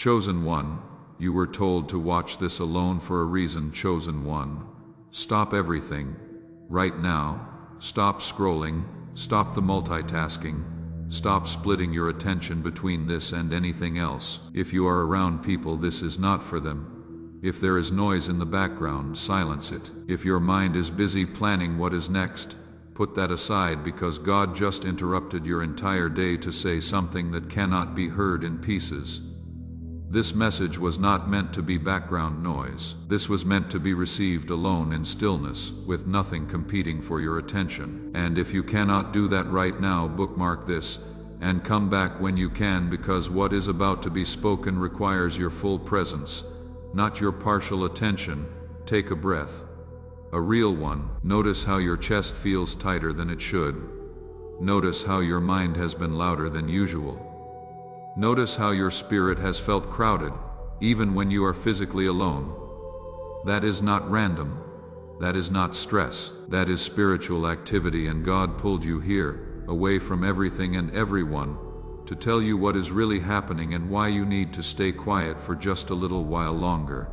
Chosen one, you were told to watch this alone for a reason. Chosen one, stop everything. Right now, stop scrolling, stop the multitasking, stop splitting your attention between this and anything else. If you are around people, this is not for them. If there is noise in the background, silence it. If your mind is busy planning what is next, put that aside, because God just interrupted your entire day to say something that cannot be heard in pieces. This message was not meant to be background noise. This was meant to be received alone in stillness, with nothing competing for your attention. And if you cannot do that right now, bookmark this and come back when you can, because what is about to be spoken requires your full presence, not your partial attention. Take a breath. A real one. Notice how your chest feels tighter than it should. Notice how your mind has been louder than usual. Notice how your spirit has felt crowded, even when you are physically alone. That is not random. That is not stress. That is spiritual activity, and God pulled you here, away from everything and everyone, to tell you what is really happening and why you need to stay quiet for just a little while longer.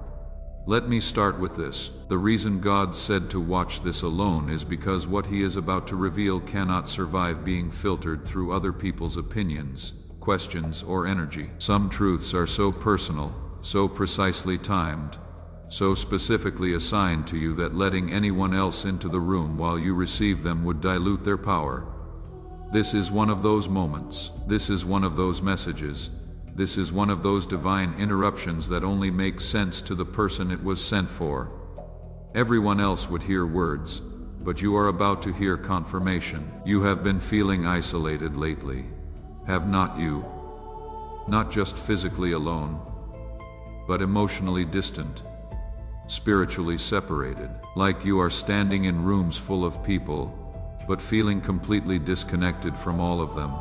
Let me start with this. The reason God said to watch this alone is because what He is about to reveal cannot survive being filtered through other people's opinions, questions, or energy. Some truths are so personal, so precisely timed, so specifically assigned to you that letting anyone else into the room while you receive them would dilute their power. This is one of those moments. This is one of those messages. This is one of those divine interruptions that only make sense to the person it was sent for. Everyone else would hear words, but you are about to hear confirmation. You have been feeling isolated lately. Have not you? Not just physically alone, but emotionally distant, spiritually separated, like you are standing in rooms full of people, but feeling completely disconnected from all of them.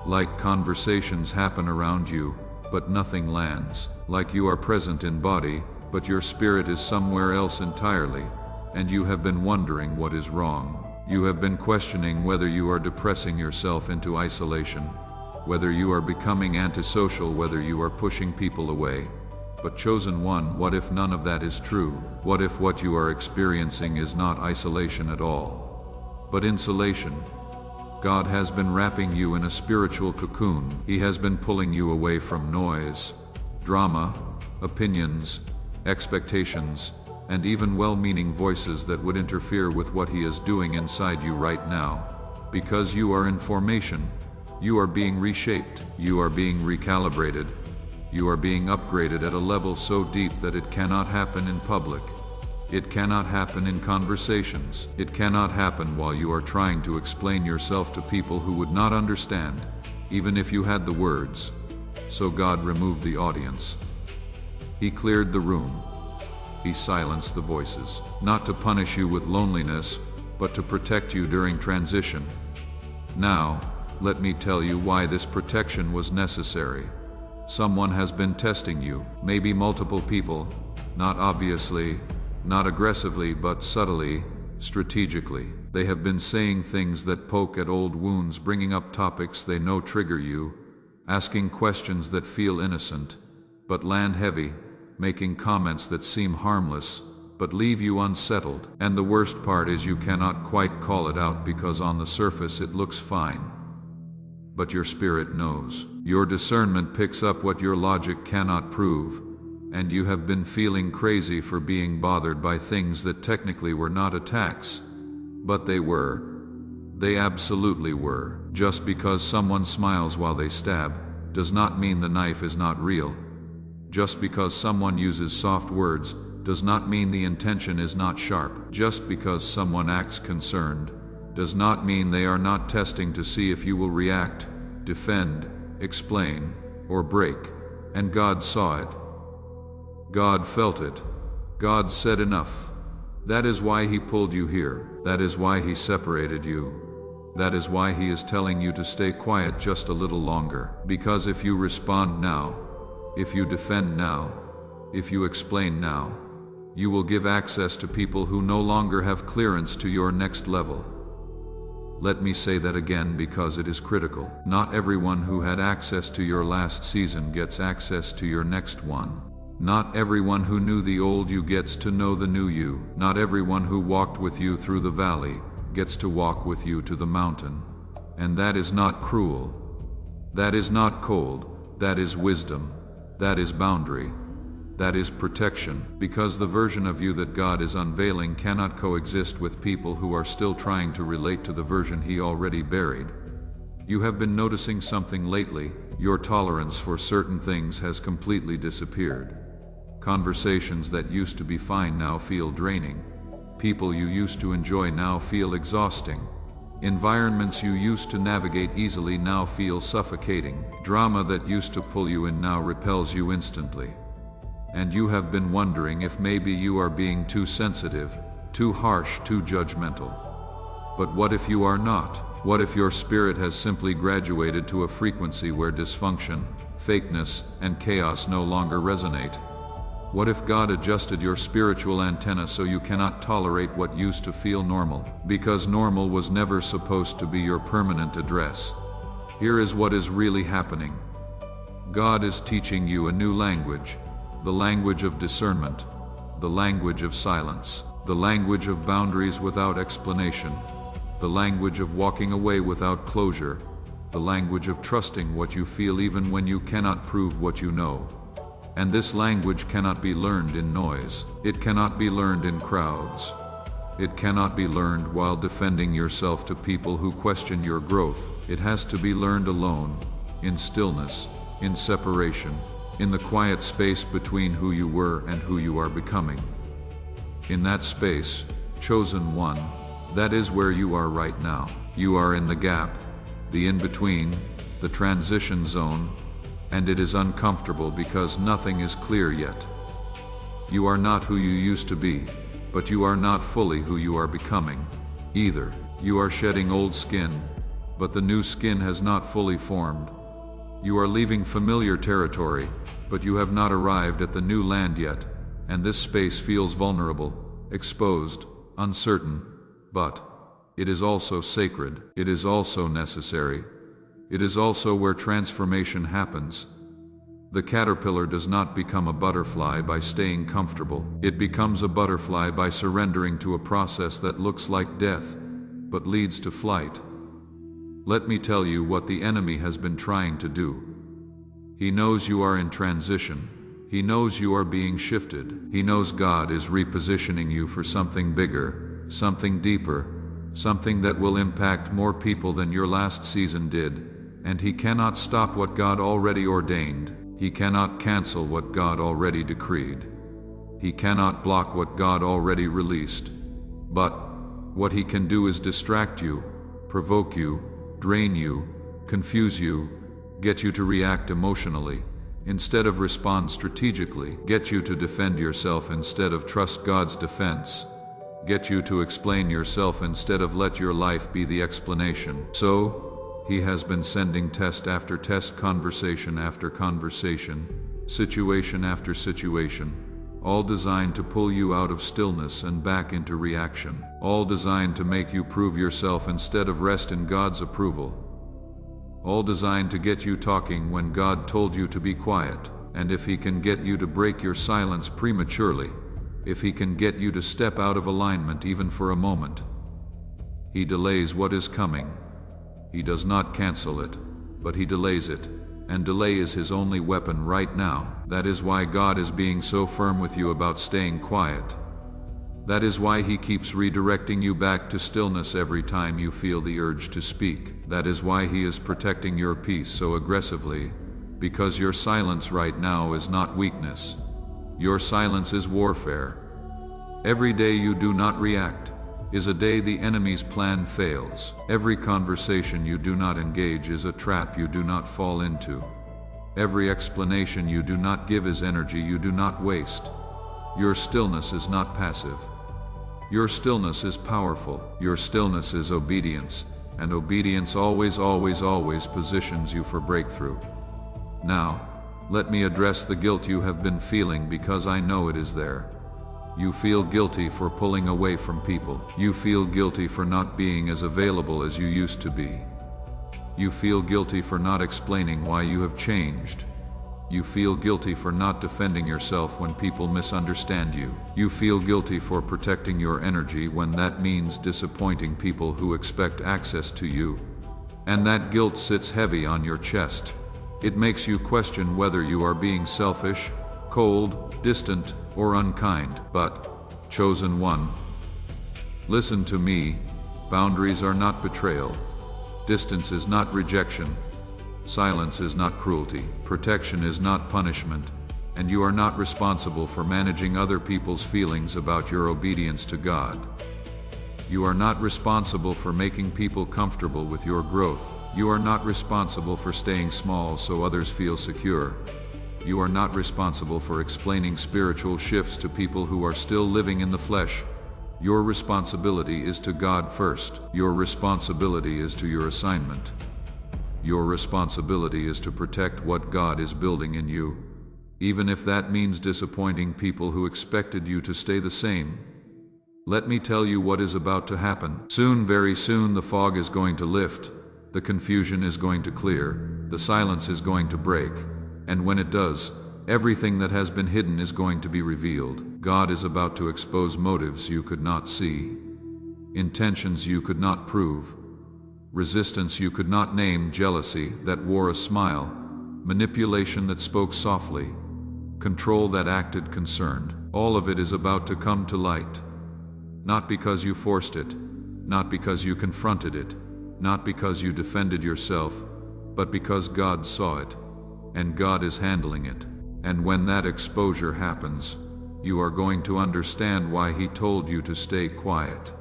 Like conversations happen around you, but nothing lands. Like you are present in body, but your spirit is somewhere else entirely, and you have been wondering what is wrong. You have been questioning whether you are depressing yourself into isolation, whether you are becoming antisocial, whether you are pushing people away. But chosen one, what if none of that is true? What if what you are experiencing is not isolation at all, but insulation? God has been wrapping you in a spiritual cocoon. He has been pulling you away from noise, drama, opinions, expectations, and even well-meaning voices that would interfere with what He is doing inside you right now. Because you are in formation, you are being reshaped, you are being recalibrated, you are being upgraded at a level so deep that it cannot happen in public. It cannot happen in conversations. It cannot happen while you are trying to explain yourself to people who would not understand, even if you had the words. So God removed the audience. He cleared the room. He silenced the voices, not to punish you with loneliness, but to protect you during transition. Now, let me tell you why this protection was necessary. Someone has been testing you, maybe multiple people, not obviously, not aggressively, but subtly, strategically. They have been saying things that poke at old wounds, bringing up topics they know trigger you, asking questions that feel innocent, but land heavy, making comments that seem harmless, but leave you unsettled. And the worst part is you cannot quite call it out, because on the surface it looks fine. But your spirit knows. Your discernment picks up what your logic cannot prove, and you have been feeling crazy for being bothered by things that technically were not attacks, but they were. They absolutely were. Just because someone smiles while they stab does not mean the knife is not real. Just because someone uses soft words does not mean the intention is not sharp. Just because someone acts concerned does not mean they are not testing to see if you will react, defend, explain, or break. And God saw it. God felt it. God said enough. That is why He pulled you here. That is why He separated you. That is why He is telling you to stay quiet just a little longer. Because if you respond now, if you defend now, if you explain now, you will give access to people who no longer have clearance to your next level. Let me say that again because it is critical. Not everyone who had access to your last season gets access to your next one. Not everyone who knew the old you gets to know the new you. Not everyone who walked with you through the valley gets to walk with you to the mountain. And that is not cruel. That is not cold. That is wisdom. That is boundary. That is protection, because the version of you that God is unveiling cannot coexist with people who are still trying to relate to the version He already buried. You have been noticing something lately. Your tolerance for certain things has completely disappeared. Conversations that used to be fine now feel draining. People you used to enjoy now feel exhausting. Environments you used to navigate easily now feel suffocating. Drama that used to pull you in now repels you instantly. And you have been wondering if maybe you are being too sensitive, too harsh, too judgmental. But what if you are not? What if your spirit has simply graduated to a frequency where dysfunction, fakeness, and chaos no longer resonate? What if God adjusted your spiritual antenna so you cannot tolerate what used to feel normal? Because normal was never supposed to be your permanent address. Here is what is really happening. God is teaching you a new language. The language of discernment, the language of silence, the language of boundaries without explanation, the language of walking away without closure, the language of trusting what you feel even when you cannot prove what you know. And this language cannot be learned in noise. It cannot be learned in crowds. It cannot be learned while defending yourself to people who question your growth. It has to be learned alone, in stillness, in separation, in the quiet space between who you were and who you are becoming. In that space, chosen one, that is where you are right now. You are in the gap, the in-between, the transition zone, and it is uncomfortable because nothing is clear yet. You are not who you used to be, but you are not fully who you are becoming, either. You are shedding old skin, but the new skin has not fully formed. You are leaving familiar territory, but you have not arrived at the new land yet, and this space feels vulnerable, exposed, uncertain, but it is also sacred. It is also necessary. It is also where transformation happens. The caterpillar does not become a butterfly by staying comfortable. It becomes a butterfly by surrendering to a process that looks like death, but leads to flight. Let me tell you what the enemy has been trying to do. He knows you are in transition. He knows you are being shifted. He knows God is repositioning you for something bigger, something deeper, something that will impact more people than your last season did. And He cannot stop what God already ordained. He cannot cancel what God already decreed. He cannot block what God already released. But what He can do is distract you, provoke you, drain you, confuse you, get you to react emotionally instead of respond strategically, get you to defend yourself instead of trust God's defense, get you to explain yourself instead of let your life be the explanation. So, He has been sending test after test, conversation after conversation, situation after situation, all designed to pull you out of stillness and back into reaction, all designed to make you prove yourself instead of rest in God's approval, all designed to get you talking when God told you to be quiet. And if He can get you to break your silence prematurely, if He can get you to step out of alignment even for a moment, He delays what is coming. He does not cancel it, but He delays it, and delay is His only weapon right now. That is why God is being so firm with you about staying quiet. That is why He keeps redirecting you back to stillness every time you feel the urge to speak. That is why He is protecting your peace so aggressively, because your silence right now is not weakness. Your silence is warfare. Every day you do not react is a day the enemy's plan fails. Every conversation you do not engage is a trap you do not fall into. Every explanation you do not give is energy you do not waste. Your stillness is not passive. Your stillness is powerful. Your stillness is obedience, and obedience always positions you for breakthrough. Now, let me address the guilt you have been feeling, because I know it is there. You feel guilty for pulling away from people. You feel guilty for not being as available as you used to be. You feel guilty for not explaining why you have changed. You feel guilty for not defending yourself when people misunderstand you. You feel guilty for protecting your energy when that means disappointing people who expect access to you. And that guilt sits heavy on your chest. It makes you question whether you are being selfish, cold, distant, or unkind. But, chosen one, listen to me. Boundaries are not betrayal. Distance is not rejection. Silence is not cruelty. Protection is not punishment. And you are not responsible for managing other people's feelings about your obedience to God. You are not responsible for making people comfortable with your growth. You are not responsible for staying small so others feel secure. You are not responsible for explaining spiritual shifts to people who are still living in the flesh. Your responsibility is to God first. Your responsibility is to your assignment. Your responsibility is to protect what God is building in you, even if that means disappointing people who expected you to stay the same. Let me tell you what is about to happen. Soon, very soon, the fog is going to lift, the confusion is going to clear, the silence is going to break, and when it does, everything that has been hidden is going to be revealed. God is about to expose motives you could not see, intentions you could not prove, resistance you could not name, jealousy that wore a smile, manipulation that spoke softly, control that acted concerned. All of it is about to come to light. Not because you forced it, not because you confronted it, not because you defended yourself, but because God saw it, and God is handling it. And when that exposure happens, you are going to understand why He told you to stay quiet.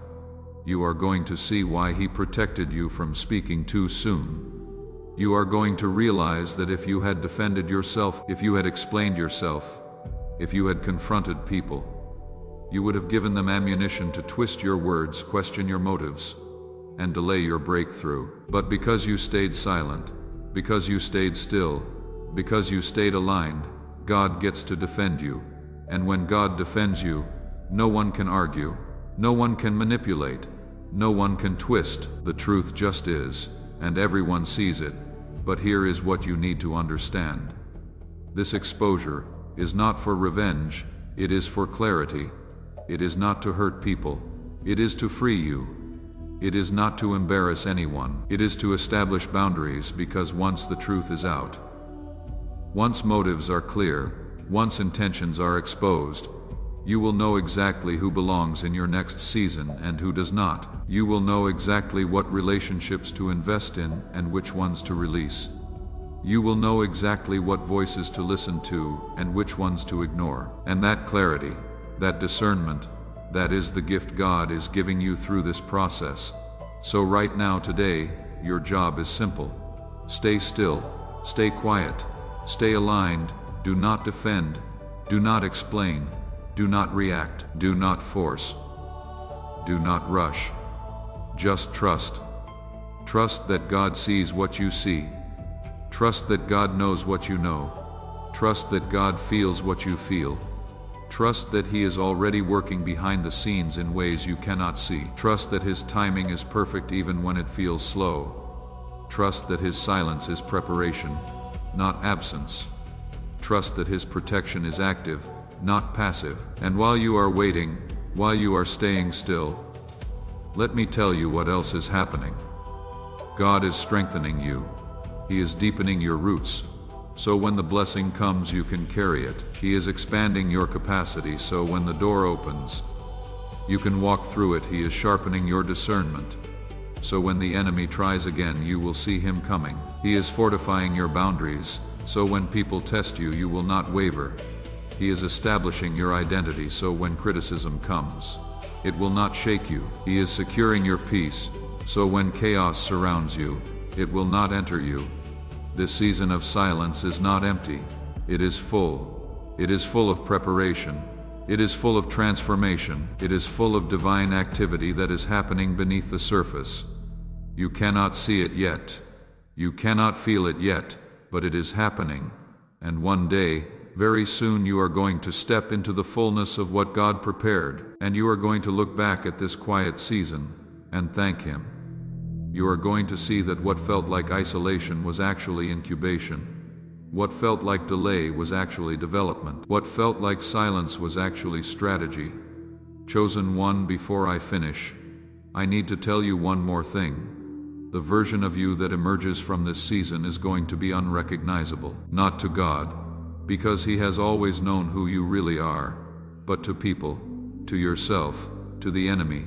You are going to see why He protected you from speaking too soon. You are going to realize that if you had defended yourself, if you had explained yourself, if you had confronted people, you would have given them ammunition to twist your words, question your motives, and delay your breakthrough. But because you stayed silent, because you stayed still, because you stayed aligned, God gets to defend you. And when God defends you, no one can argue, no one can manipulate, no one can twist. The truth just is, and everyone sees it. But here is what you need to understand. This exposure is not for revenge, it is for clarity. It is not to hurt people, it is to free you. It is not to embarrass anyone, it is to establish boundaries, because once the truth is out, once motives are clear, once intentions are exposed, you will know exactly who belongs in your next season and who does not. You will know exactly what relationships to invest in and which ones to release. You will know exactly what voices to listen to and which ones to ignore. And that clarity, that discernment, that is the gift God is giving you through this process. So right now, today, your job is simple. Stay still, stay quiet, stay aligned, do not defend, do not explain, do not react, do not force, do not rush. Just trust. Trust that God sees what you see. Trust that God knows what you know. Trust that God feels what you feel. Trust that He is already working behind the scenes in ways you cannot see. Trust that His timing is perfect even when it feels slow. Trust that His silence is preparation, not absence. Trust that His protection is active, not passive. And while you are waiting, while you are staying still, let me tell you what else is happening. God is strengthening you. He is deepening your roots, so when the blessing comes you can carry it. He is expanding your capacity, so when the door opens, you can walk through it. He is sharpening your discernment, so when the enemy tries again you will see him coming. He is fortifying your boundaries, so when people test you, you will not waver. He is establishing your identity, so when criticism comes, it will not shake you. He is securing your peace, so when chaos surrounds you, it will not enter you. This season of silence is not empty. It is full. It is full of preparation. It is full of transformation. It is full of divine activity that is happening beneath the surface. You cannot see it yet. You cannot feel it yet, but it is happening. And one day, Very soon you are going to step into the fullness of what God prepared, and you are going to look back at this quiet season and thank Him. You are going to see that what felt like isolation was actually incubation. What felt like delay was actually development. What felt like silence was actually strategy. Chosen one, before I finish, I need to tell you one more thing. The version of you that emerges from this season is going to be unrecognizable. Not to God, because He has always known who you really are, but to people, to yourself, to the enemy.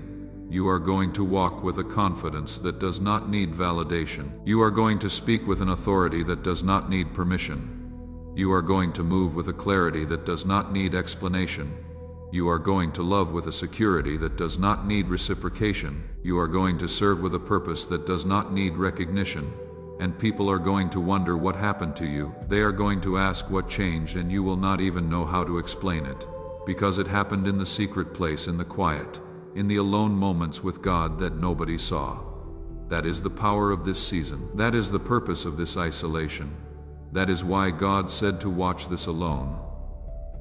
You are going to walk with a confidence that does not need validation. You are going to speak with an authority that does not need permission. You are going to move with a clarity that does not need explanation. You are going to love with a security that does not need reciprocation. You are going to serve with a purpose that does not need recognition. And people are going to wonder what happened to you. They are going to ask what changed, and you will not even know how to explain it. Because it happened in the secret place, in the quiet, in the alone moments with God that nobody saw. That is the power of this season. That is the purpose of this isolation. That is why God said to watch this alone.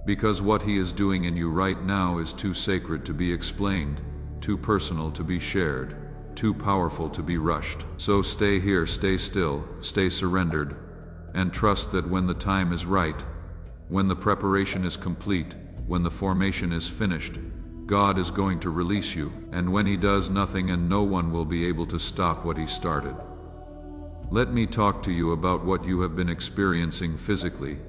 Because what He is doing in you right now is too sacred to be explained, too personal to be shared, too powerful to be rushed. So stay here, stay still, stay surrendered, and trust that when the time is right, when the preparation is complete, when the formation is finished, God is going to release you, and when He does, nothing and no one will be able to stop what He started. Let me talk to you about what you have been experiencing physically,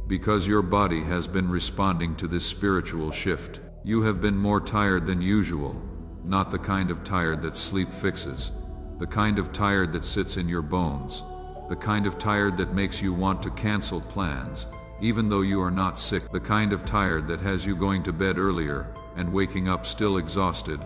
because your body has been responding to this spiritual shift. You have been more tired than usual, not the kind of tired that sleep fixes, the kind of tired that sits in your bones, the kind of tired that makes you want to cancel plans, even though you are not sick, the kind of tired that has you going to bed earlier and waking up still exhausted,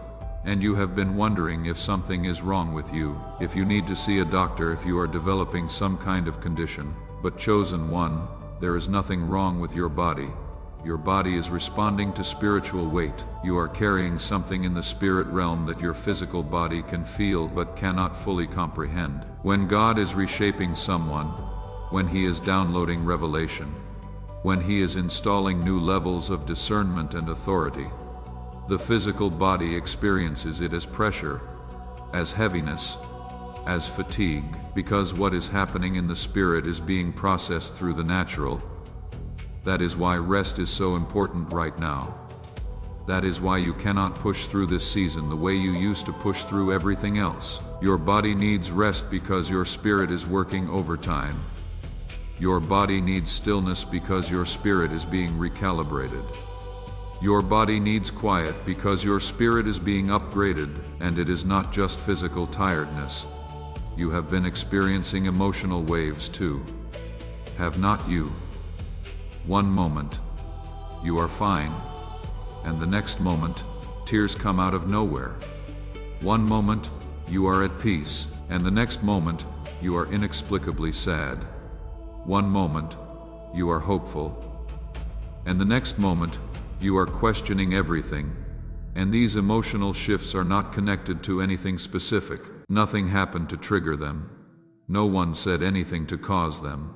and you have been wondering if something is wrong with you, if you need to see a doctor, if you are developing some kind of condition. But chosen one, there is nothing wrong with your body. Your body is responding to spiritual weight. You are carrying something in the spirit realm that your physical body can feel but cannot fully comprehend. When God is reshaping someone, when He is downloading revelation, when He is installing new levels of discernment and authority, the physical body experiences it as pressure, as heaviness, as fatigue, because what is happening in the spirit is being processed through the natural. That is why rest is so important right now. That is why you cannot push through this season the way you used to push through everything else. Your body needs rest because your spirit is working overtime. Your body needs stillness because your spirit is being recalibrated. Your body needs quiet because your spirit is being upgraded, and it is not just physical tiredness. You have been experiencing emotional waves too. Have not you? One moment, you are fine, and the next moment, tears come out of nowhere. One moment, you are at peace, and the next moment, you are inexplicably sad. One moment, you are hopeful, and the next moment, you are questioning everything. And these emotional shifts are not connected to anything specific. Nothing happened to trigger them. No one said anything to cause them.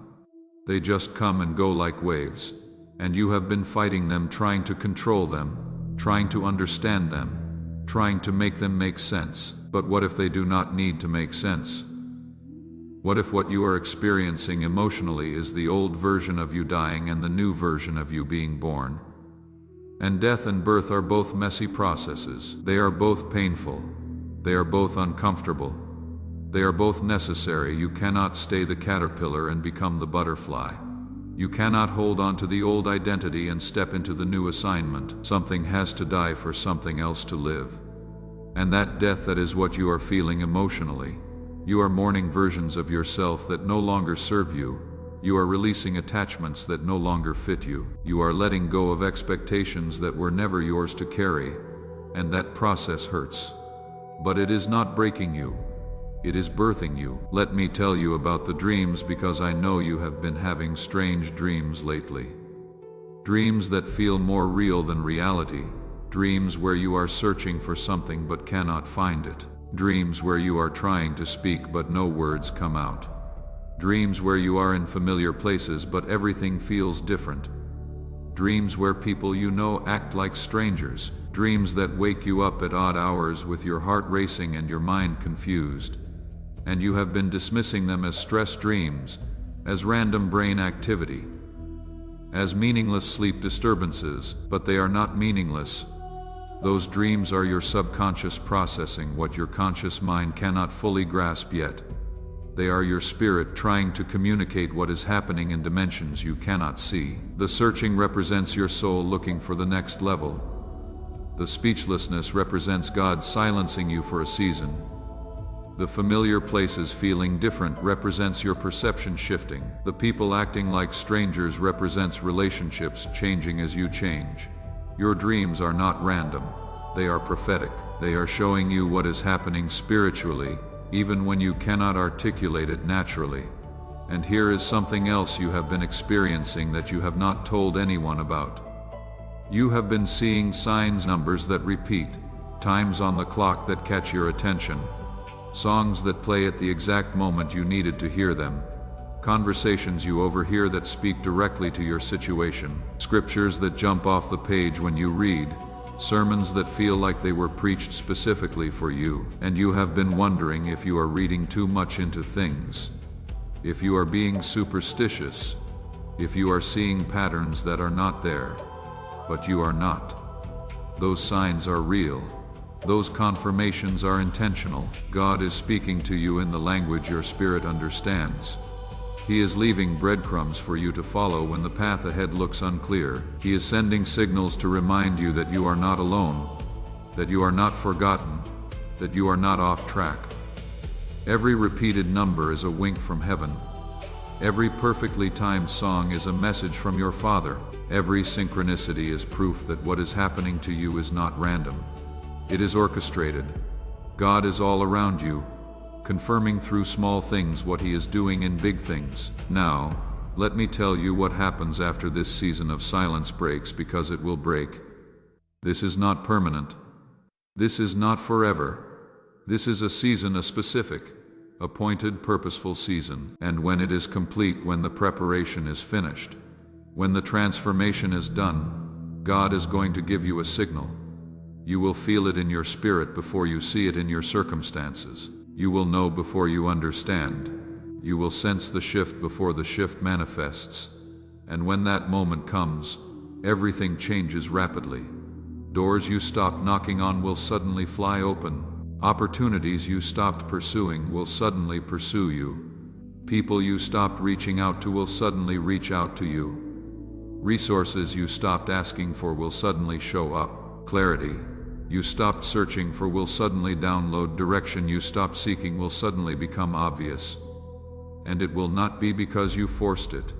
They just come and go like waves, and you have been fighting them, trying to control them, trying to understand them, trying to make them make sense. But what if they do not need to make sense? What if what you are experiencing emotionally is the old version of you dying and the new version of you being born? And death and birth are both messy processes. They are both painful. They are both uncomfortable. They are both necessary. You cannot stay the caterpillar and become the butterfly. You cannot hold on to the old identity and step into the new assignment. Something has to die for something else to live. And that death, that is what you are feeling emotionally. You are mourning versions of yourself that no longer serve you. You are releasing attachments that no longer fit you. You are letting go of expectations that were never yours to carry. And that process hurts. But it is not breaking you. It is birthing you. Let me tell you about the dreams, because I know you have been having strange dreams lately. Dreams that feel more real than reality. Dreams where you are searching for something but cannot find it. Dreams where you are trying to speak but no words come out. Dreams where you are in familiar places but everything feels different. Dreams where people you know act like strangers. Dreams that wake you up at odd hours with your heart racing and your mind confused. And you have been dismissing them as stress dreams, as random brain activity, as meaningless sleep disturbances, but they are not meaningless. Those dreams are your subconscious processing what your conscious mind cannot fully grasp yet. They are your spirit trying to communicate what is happening in dimensions you cannot see. The searching represents your soul looking for the next level. The speechlessness represents God silencing you for a season. The familiar places feeling different represents your perception shifting. The people acting like strangers represents relationships changing as you change. Your dreams are not random. They are prophetic. They are showing you what is happening spiritually, even when you cannot articulate it naturally. And here is something else you have been experiencing that you have not told anyone about. You have been seeing signs, numbers that repeat, times on the clock that catch your attention, songs that play at the exact moment you needed to hear them, conversations you overhear that speak directly to your situation, scriptures that jump off the page when you read, sermons that feel like they were preached specifically for you, and you have been wondering if you are reading too much into things, if you are being superstitious, if you are seeing patterns that are not there. But you are not. Those signs are real. Those confirmations are intentional. God is speaking to you in the language your spirit understands. He is leaving breadcrumbs for you to follow when the path ahead looks unclear. He is sending signals to remind you that you are not alone, that you are not forgotten, that you are not off track. Every repeated number is a wink from heaven. Every perfectly timed song is a message from your Father. Every synchronicity is proof that what is happening to you is not random. It is orchestrated. God is all around you, confirming through small things what He is doing in big things. Now, let me tell you what happens after this season of silence breaks, because it will break. This is not permanent. This is not forever. This is a season, a specific, appointed, purposeful season. And when it is complete, when the preparation is finished, when the transformation is done, God is going to give you a signal. You will feel it in your spirit before you see it in your circumstances. You will know before you understand. You will sense the shift before the shift manifests. And when that moment comes, everything changes rapidly. Doors you stopped knocking on will suddenly fly open. Opportunities you stopped pursuing will suddenly pursue you. People you stopped reaching out to will suddenly reach out to you. Resources you stopped asking for will suddenly show up. Clarity you stopped searching for will suddenly download. Direction you stopped seeking will suddenly become obvious. And it will not be because you forced it.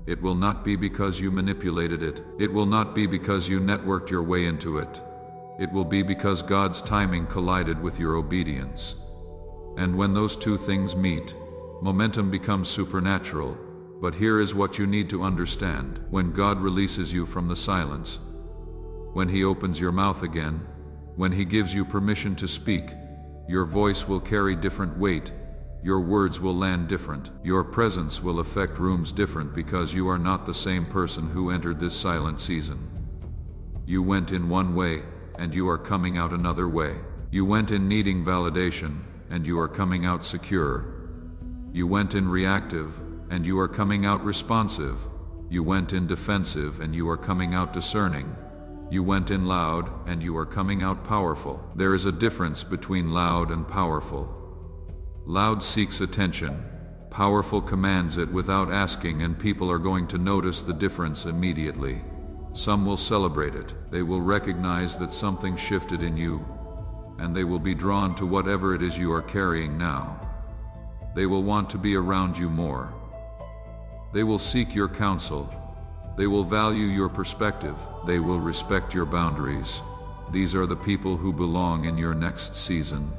It will not be because you manipulated it. It will not be because you networked your way into it. It will be because God's timing collided with your obedience. And when those two things meet, momentum becomes supernatural. But here is what you need to understand. When God releases you from the silence, when He opens your mouth again, when He gives you permission to speak, your voice will carry different weight. Your words will land different. Your presence will affect rooms different, because you are not the same person who entered this silent season. You went in one way, and you are coming out another way. You went in needing validation, and you are coming out secure. You went in reactive, and you are coming out responsive. You went in defensive, and you are coming out discerning. You went in loud, and you are coming out powerful. There is a difference between loud and powerful. Loud seeks attention. Powerful commands it without asking, and people are going to notice the difference immediately. Some will celebrate it. They will recognize that something shifted in you, and they will be drawn to whatever it is you are carrying now. They will want to be around you more. They will seek your counsel. They will value your perspective. They will respect your boundaries. These are the people who belong in your next season.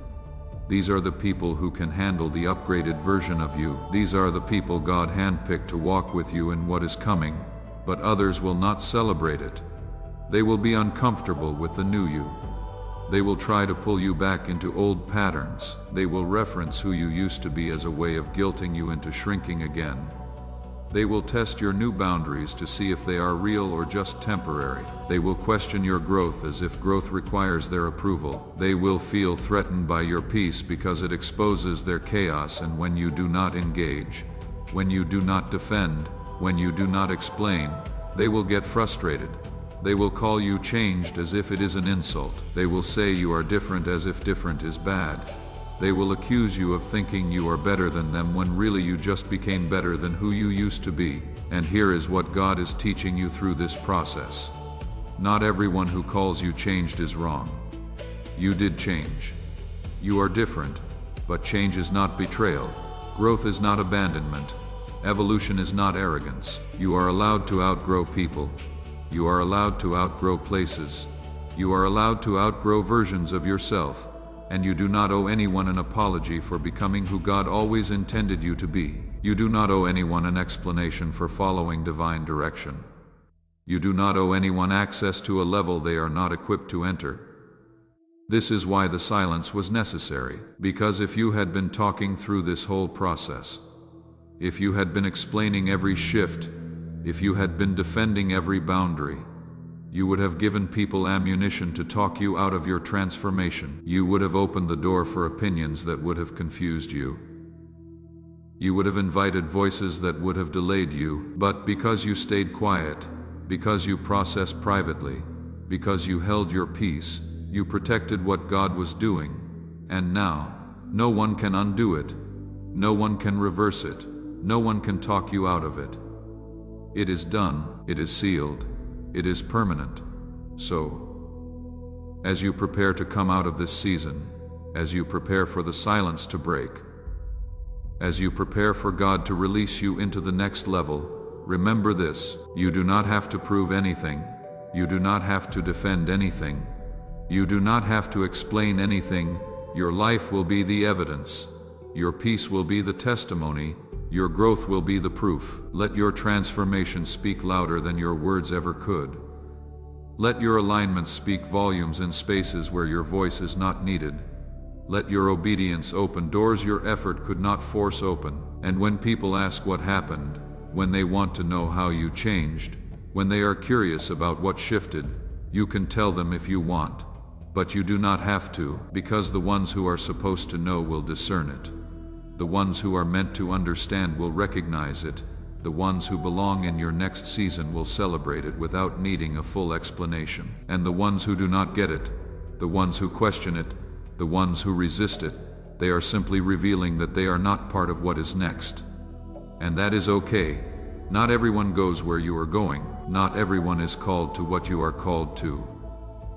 These are the people who can handle the upgraded version of you. These are the people God handpicked to walk with you in what is coming, but others will not celebrate it. They will be uncomfortable with the new you. They will try to pull you back into old patterns. They will reference who you used to be as a way of guilting you into shrinking again. They will test your new boundaries to see if they are real or just temporary. They will question your growth as if growth requires their approval. They will feel threatened by your peace because it exposes their chaos, and when you do not engage, when you do not defend, when you do not explain, they will get frustrated. They will call you changed as if it is an insult. They will say you are different as if different is bad. They will accuse you of thinking you are better than them when really you just became better than who you used to be. And here is what God is teaching you through this process. Not everyone who calls you changed is wrong. You did change. You are different, but change is not betrayal. Growth is not abandonment. Evolution is not arrogance. You are allowed to outgrow people. You are allowed to outgrow places. You are allowed to outgrow versions of yourself. And you do not owe anyone an apology for becoming who God always intended you to be. You do not owe anyone an explanation for following divine direction. You do not owe anyone access to a level they are not equipped to enter. This is why the silence was necessary, because if you had been talking through this whole process, if you had been explaining every shift, if you had been defending every boundary, you would have given people ammunition to talk you out of your transformation. You would have opened the door for opinions that would have confused you. You would have invited voices that would have delayed you. But because you stayed quiet, because you processed privately, because you held your peace, you protected what God was doing. And now, no one can undo it. No one can reverse it. No one can talk you out of it. It is done. It is sealed. It is permanent. So, as you prepare to come out of this season, as you prepare for the silence to break, as you prepare for God to release you into the next level, remember this: you do not have to prove anything. You do not have to defend anything. You do not have to explain anything. Your life will be the evidence. Your peace will be the testimony. Your growth will be the proof. Let your transformation speak louder than your words ever could. Let your alignment speak volumes in spaces where your voice is not needed. Let your obedience open doors your effort could not force open. And when people ask what happened, when they want to know how you changed, when they are curious about what shifted, you can tell them if you want. But you do not have to, because the ones who are supposed to know will discern it. The ones who are meant to understand will recognize it. The ones who belong in your next season will celebrate it without needing a full explanation. And the ones who do not get it, the ones who question it, the ones who resist it, they are simply revealing that they are not part of what is next. And that is okay. Not everyone goes where you are going. Not everyone is called to what you are called to.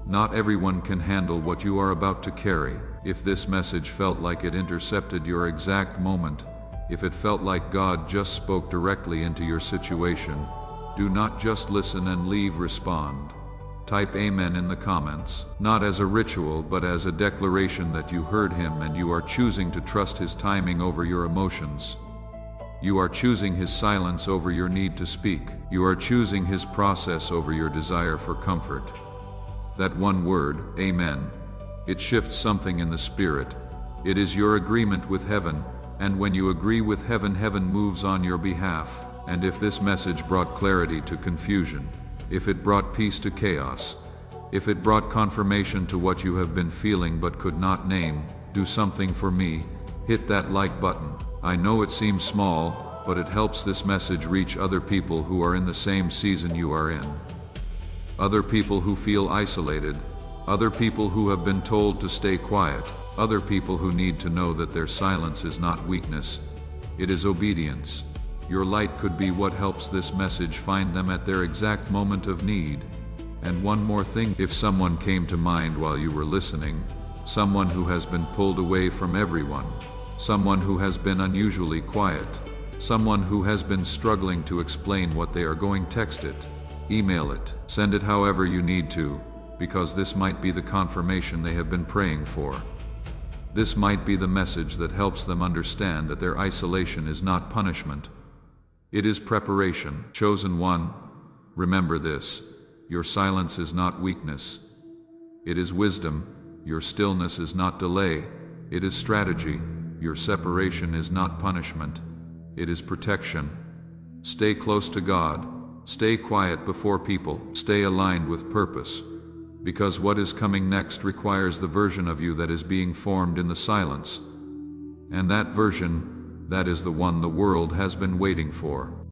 Not everyone can handle what you are about to carry. If this message felt like it intercepted your exact moment, if it felt like God just spoke directly into your situation, do not just listen and leave, respond. Type Amen in the comments, not as a ritual but as a declaration that you heard Him and you are choosing to trust His timing over your emotions. You are choosing His silence over your need to speak. You are choosing His process over your desire for comfort. That one word, Amen, it shifts something in the spirit. It is your agreement with heaven, and when you agree with heaven, heaven moves on your behalf. And if this message brought clarity to confusion, if it brought peace to chaos, if it brought confirmation to what you have been feeling but could not name, do something for me. Hit that like button. I know it seems small, but it helps this message reach other people who are in the same season you are in. Other people who feel isolated, other people who have been told to stay quiet, other people who need to know that their silence is not weakness, it is obedience. Your light could be what helps this message find them at their exact moment of need. And one more thing, if someone came to mind while you were listening, someone who has been pulled away from everyone, someone who has been unusually quiet, someone who has been struggling to explain what they are going, text it, email it, send it however you need to, because this might be the confirmation they have been praying for. This might be the message that helps them understand that their isolation is not punishment. It is preparation. Chosen one, remember this: your silence is not weakness. It is wisdom. Your stillness is not delay. It is strategy. Your separation is not punishment. It is protection. Stay close to God. Stay quiet before people. Stay aligned with purpose. Because what is coming next requires the version of you that is being formed in the silence. And that version, that is the one the world has been waiting for.